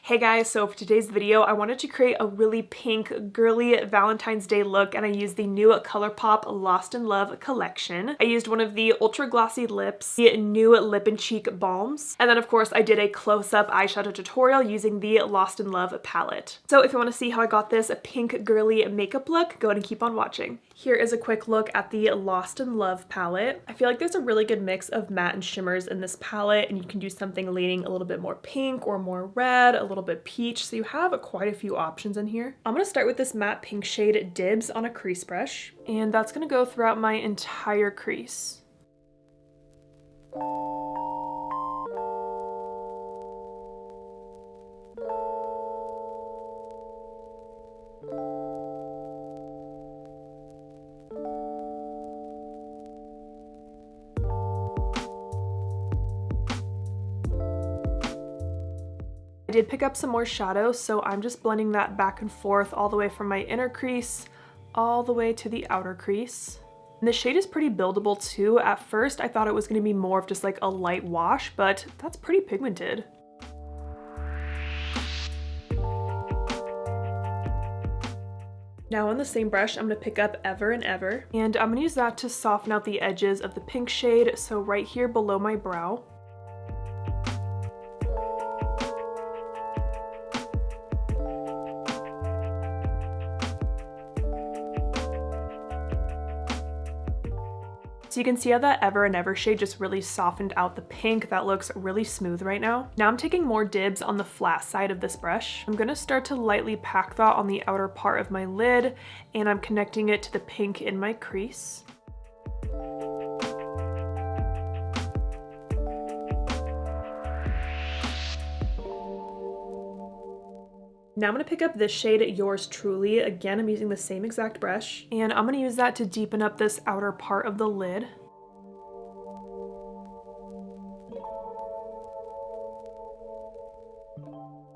Hey guys, so for today's video, I wanted to create a really pink, girly Valentine's Day look, and I used the new ColourPop Lost in Love collection. I used one of the Ultra Glossy Lips, the new Lip and Cheek Balms, and then of course I did a close-up eyeshadow tutorial using the Lost in Love palette. So if you want to see how I got this pink, girly makeup look, go ahead and keep on watching. Here is a quick look at the Lost in Love palette. I feel like there's a really good mix of matte and shimmers in this palette, and you can do something leaning a little bit more pink or more red, a little bit peach, so you have quite a few options in here. I'm gonna start with this matte pink shade Dibs on a crease brush, and that's gonna go throughout my entire crease. I did pick up some more shadow, so I'm just blending that back and forth all the way from my inner crease all the way to the outer crease. And the shade is pretty buildable too. At first I thought it was going to be more of just like a light wash, but that's pretty pigmented. Now on the same brush, I'm going to pick up Ever and Ever, and I'm going to use that to soften out the edges of the pink shade, so right here below my brow. So you can see how that Ever and Ever shade just really softened out the pink. That looks really smooth right now. Now I'm taking more dibs on the flat side of this brush. I'm gonna start to lightly pack that on the outer part of my lid, and I'm connecting it to the pink in my crease. Now I'm going to pick up this shade, Yours Truly. Again, I'm using the same exact brush, and I'm going to use that to deepen up this outer part of the lid.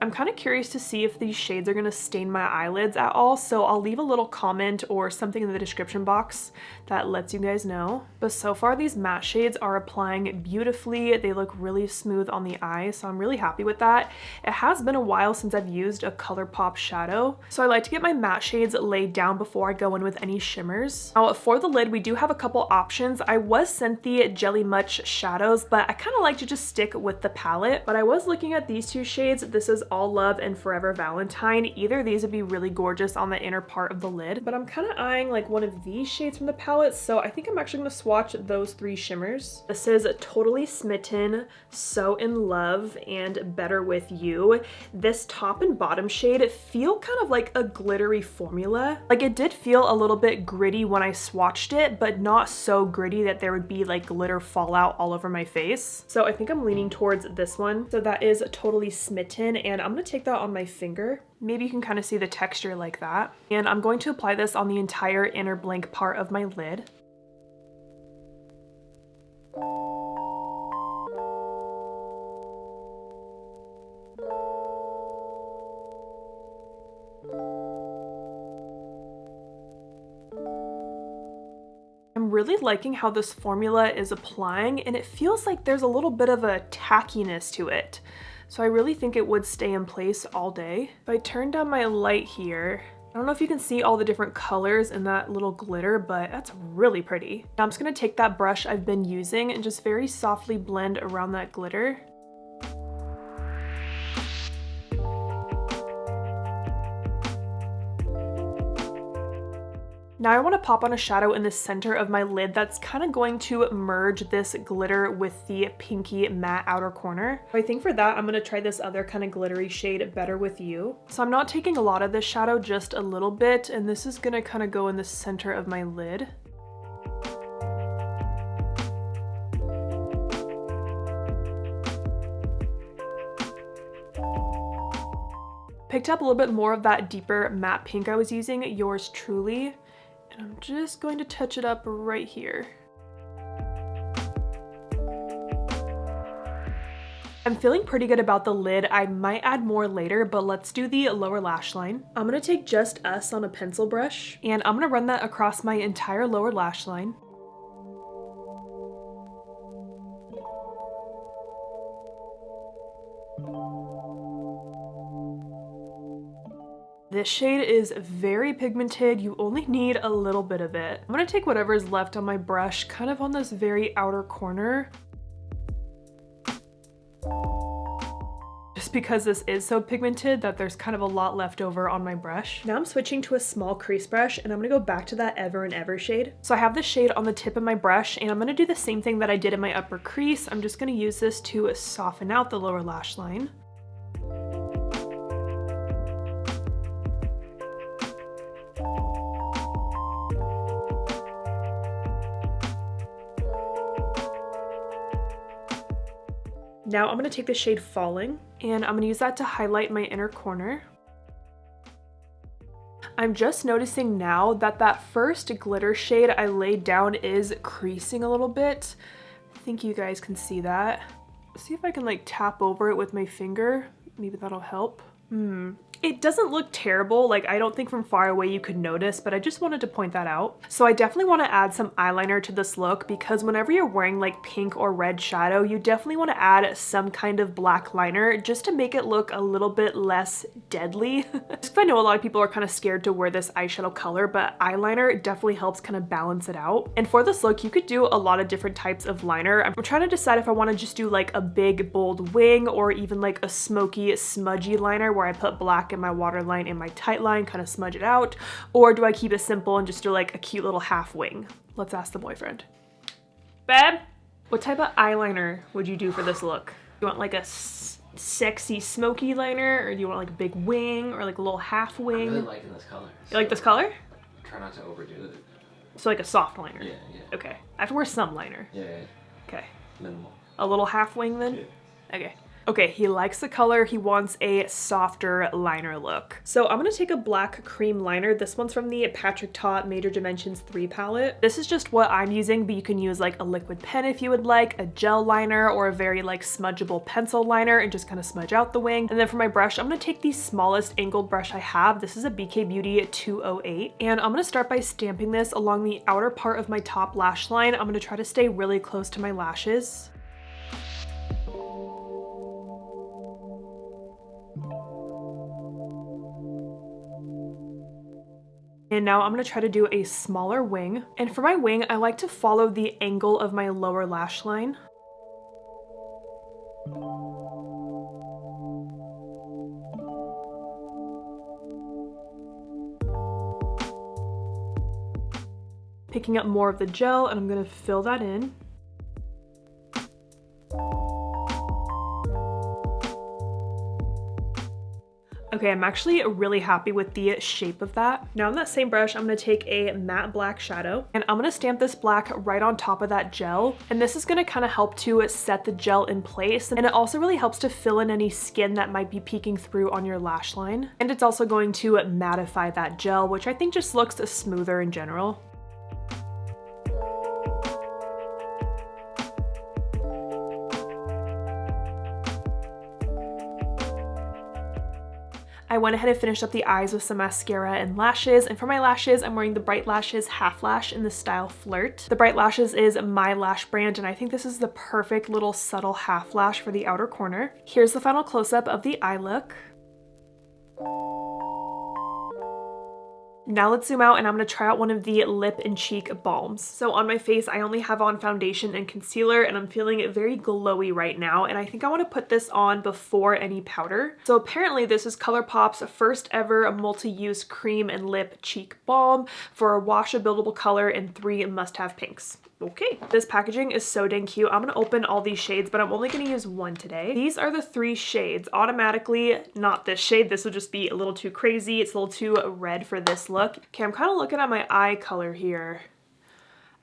I'm kind of curious to see if these shades are going to stain my eyelids at all, so I'll leave a little comment or something in the description box that lets you guys know. But so far these matte shades are applying beautifully. They look really smooth on the eye, so I'm really happy with that. It has been a while since I've used a ColourPop shadow, so I like to get my matte shades laid down before I go in with any shimmers. Now for the lid, we do have a couple options. I was sent the Jelly Much shadows, but I kind of like to just stick with the palette. But I was looking at these two shades. This is All Love and Forever Valentine. Either of these would be really gorgeous on the inner part of the lid, but I'm kind of eyeing like one of these shades from the palette, so I think I'm actually going to swatch those three shimmers. This is Totally Smitten, So in Love, and Better With You. This top and bottom shade feel kind of like a glittery formula. Like it did feel a little bit gritty when I swatched it, but not so gritty that there would be like glitter fallout all over my face. So I think I'm leaning towards this one. So that is Totally Smitten, and I'm going to take that on my finger. Maybe you can kind of see the texture like that. And I'm going to apply this on the entire inner blank part of my lid. I'm really liking how this formula is applying, and it feels like there's a little bit of a tackiness to it. So I really think it would stay in place all day. If I turn down my light here, I don't know if you can see all the different colors in that little glitter, but that's really pretty. Now I'm just gonna take that brush I've been using and just very softly blend around that glitter. Now I want to pop on a shadow in the center of my lid that's kind of going to merge this glitter with the pinky matte outer corner. I think for that, I'm going to try this other kind of glittery shade, Better With You. So I'm not taking a lot of this shadow, just a little bit, and this is going to kind of go in the center of my lid. Picked up a little bit more of that deeper matte pink I was using, Yours Truly. And I'm just going to touch it up right here. I'm feeling pretty good about the lid. I might add more later, but let's do the lower lash line. I'm gonna take Just Us on a pencil brush, and I'm gonna run that across my entire lower lash line. This shade is very pigmented. You only need a little bit of it. I'm gonna take whatever's left on my brush, kind of on this very outer corner. Just because this is so pigmented that there's kind of a lot left over on my brush. Now I'm switching to a small crease brush and I'm gonna go back to that Ever and Ever shade. So I have this shade on the tip of my brush and I'm gonna do the same thing that I did in my upper crease. I'm just gonna use this to soften out the lower lash line. Now I'm gonna take the shade Falling and I'm gonna use that to highlight my inner corner. I'm just noticing now that that first glitter shade I laid down is creasing a little bit. I think you guys can see that. See if I can like tap over it with my finger. Maybe that'll help. It doesn't look terrible, like I don't think from far away you could notice, but I just wanted to point that out. So I definitely want to add some eyeliner to this look because whenever you're wearing like pink or red shadow, you definitely want to add some kind of black liner just to make it look a little bit less deadly. Just 'cause I know a lot of people are kind of scared to wear this eyeshadow color, but eyeliner definitely helps kind of balance it out. And for this look, you could do a lot of different types of liner. I'm trying to decide if I want to just do like a big bold wing or even like a smoky smudgy liner where I put black in my waterline and my tight line, kind of smudge it out, or do I keep it simple and just do like a cute little half wing? Let's ask the boyfriend. Babe, what type of eyeliner would you do for this look? You want like a sexy smoky liner, or do you want like a big wing or like a little half wing? I'm really liking this color. You like this color? Try not to overdo it. So like a soft liner? Yeah. Okay. I have to wear some liner. Yeah. Okay. Minimal. A little half wing then? Yeah. Okay. Okay, he likes the color. He wants a softer liner look. So I'm gonna take a black cream liner. This one's from the Patrick Ta Major Dimensions 3 palette. This is just what I'm using, but you can use like a liquid pen if you would like, a gel liner, or a very like smudgeable pencil liner and just kind of smudge out the wing. And then for my brush, I'm gonna take the smallest angled brush I have. This is a BK Beauty 208. And I'm gonna start by stamping this along the outer part of my top lash line. I'm gonna try to stay really close to my lashes. And now I'm gonna try to do a smaller wing. And for my wing, I like to follow the angle of my lower lash line. Picking up more of the gel, and I'm gonna fill that in. Okay, I'm actually really happy with the shape of that. Now on that same brush, I'm gonna take a matte black shadow and I'm gonna stamp this black right on top of that gel. And this is gonna kind of help to set the gel in place. And it also really helps to fill in any skin that might be peeking through on your lash line. And it's also going to mattify that gel, which I think just looks smoother in general. I went ahead and finished up the eyes with some mascara and lashes, and for my lashes, I'm wearing the Bright Lashes Half Lash in the style Flirt. The Bright Lashes is my lash brand, and I think this is the perfect little subtle half lash for the outer corner. Here's the final close-up of the eye look. Now let's zoom out and I'm gonna try out one of the lip and cheek balms. So on my face, I only have on foundation and concealer and I'm feeling very glowy right now. And I think I wanna put this on before any powder. So apparently this is ColourPop's first ever multi-use cream and lip cheek balm for a wash-buildable color in 3 must-have pinks. Okay, this packaging is so dang cute. I'm gonna open all these shades, but I'm only gonna use one today. These are the 3 shades. Automatically, not this shade. This will just be a little too crazy. It's a little too red for this look. Okay, I'm kind of looking at my eye color here.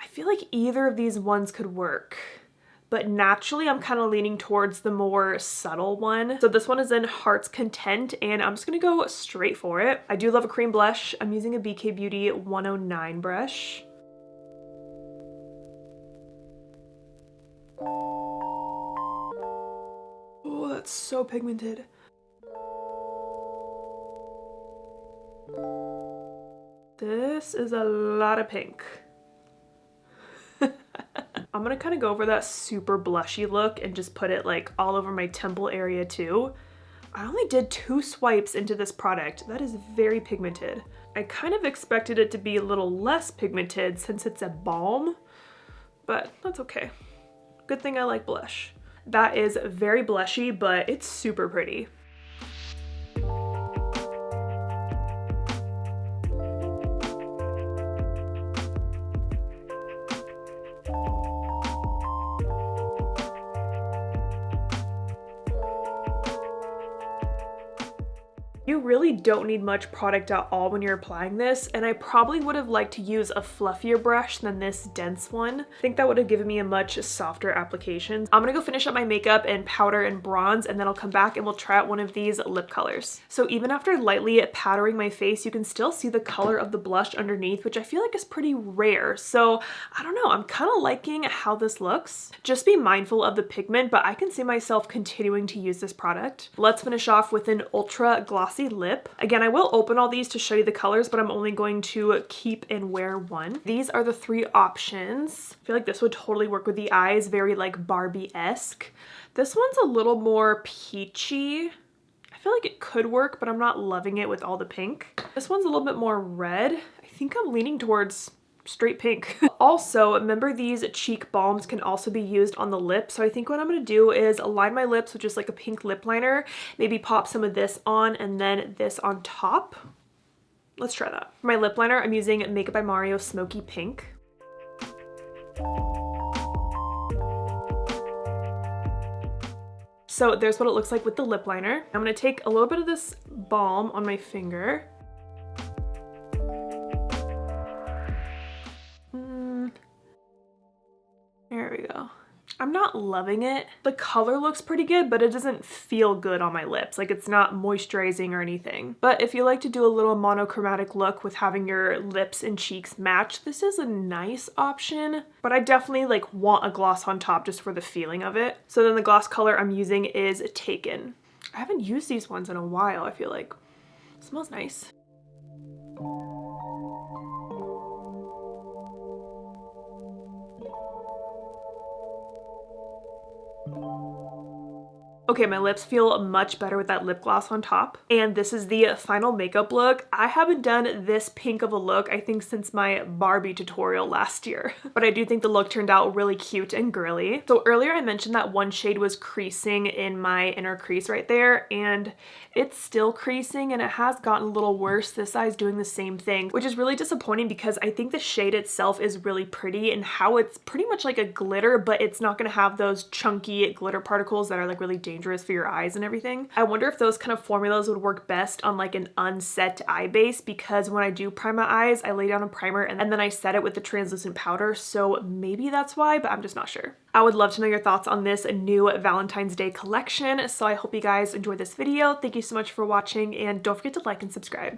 I feel like either of these ones could work, but naturally I'm kind of leaning towards the more subtle one. So this one is in Heart's Content, and I'm just gonna go straight for it. I do love a cream blush. I'm using a BK Beauty 109 brush. Oh, that's so pigmented. This is a lot of pink. I'm gonna kind of go over that super blushy look and just put it like all over my temple area too. I only did 2 swipes into this product. That is very pigmented. I kind of expected it to be a little less pigmented since it's a balm, but that's okay. Good thing I like blush. That is very blushy, but it's super pretty. You really don't need much product at all when you're applying this, and I probably would have liked to use a fluffier brush than this dense one. I think that would have given me a much softer application. I'm gonna go finish up my makeup and powder and bronze, and then I'll come back and we'll try out one of these lip colors. So even after lightly powdering my face, you can still see the color of the blush underneath, which I feel like is pretty rare. So I don't know, I'm kind of liking how this looks. Just be mindful of the pigment, but I can see myself continuing to use this product. Let's finish off with an ultra glossy lip. Again, I will open all these to show you the colors, but I'm only going to keep and wear one. These are the 3 options. I feel like this would totally work with the eyes, very like Barbie-esque. This one's a little more peachy. I feel like it could work, but I'm not loving it with all the pink. This one's a little bit more red. I think I'm leaning towards straight pink. Also, remember these cheek balms can also be used on the lips. So I think what I'm gonna do is line my lips with just like a pink lip liner, maybe pop some of this on and then this on top. Let's try that. For my lip liner, I'm using Makeup by Mario Smoky Pink. So there's what it looks like with the lip liner. I'm gonna take a little bit of this balm on my finger. There we go. I'm not loving it. The color looks pretty good, but it doesn't feel good on my lips. Like it's not moisturizing or anything. But if you like to do a little monochromatic look with having your lips and cheeks match, this is a nice option. But I definitely like want a gloss on top just for the feeling of it. So then the gloss color I'm using is Taken. I haven't used these ones in a while, I feel like. It smells nice. Okay, my lips feel much better with that lip gloss on top. And this is the final makeup look. I haven't done this pink of a look, I think, since my Barbie tutorial last year. But I do think the look turned out really cute and girly. So earlier I mentioned that one shade was creasing in my inner crease right there, and it's still creasing and it has gotten a little worse. This eye's doing the same thing, which is really disappointing because I think the shade itself is really pretty and how it's pretty much like a glitter, but it's not gonna have those chunky glitter particles that are like really dangerous for your eyes and everything. I wonder if those kind of formulas would work best on like an unset eye base, because when I do prime my eyes, I lay down a primer and then I set it with the translucent powder. So maybe that's why, but I'm just not sure. I would love to know your thoughts on this new Valentine's Day collection. So I hope you guys enjoyed this video. Thank you so much for watching, and don't forget to like and subscribe.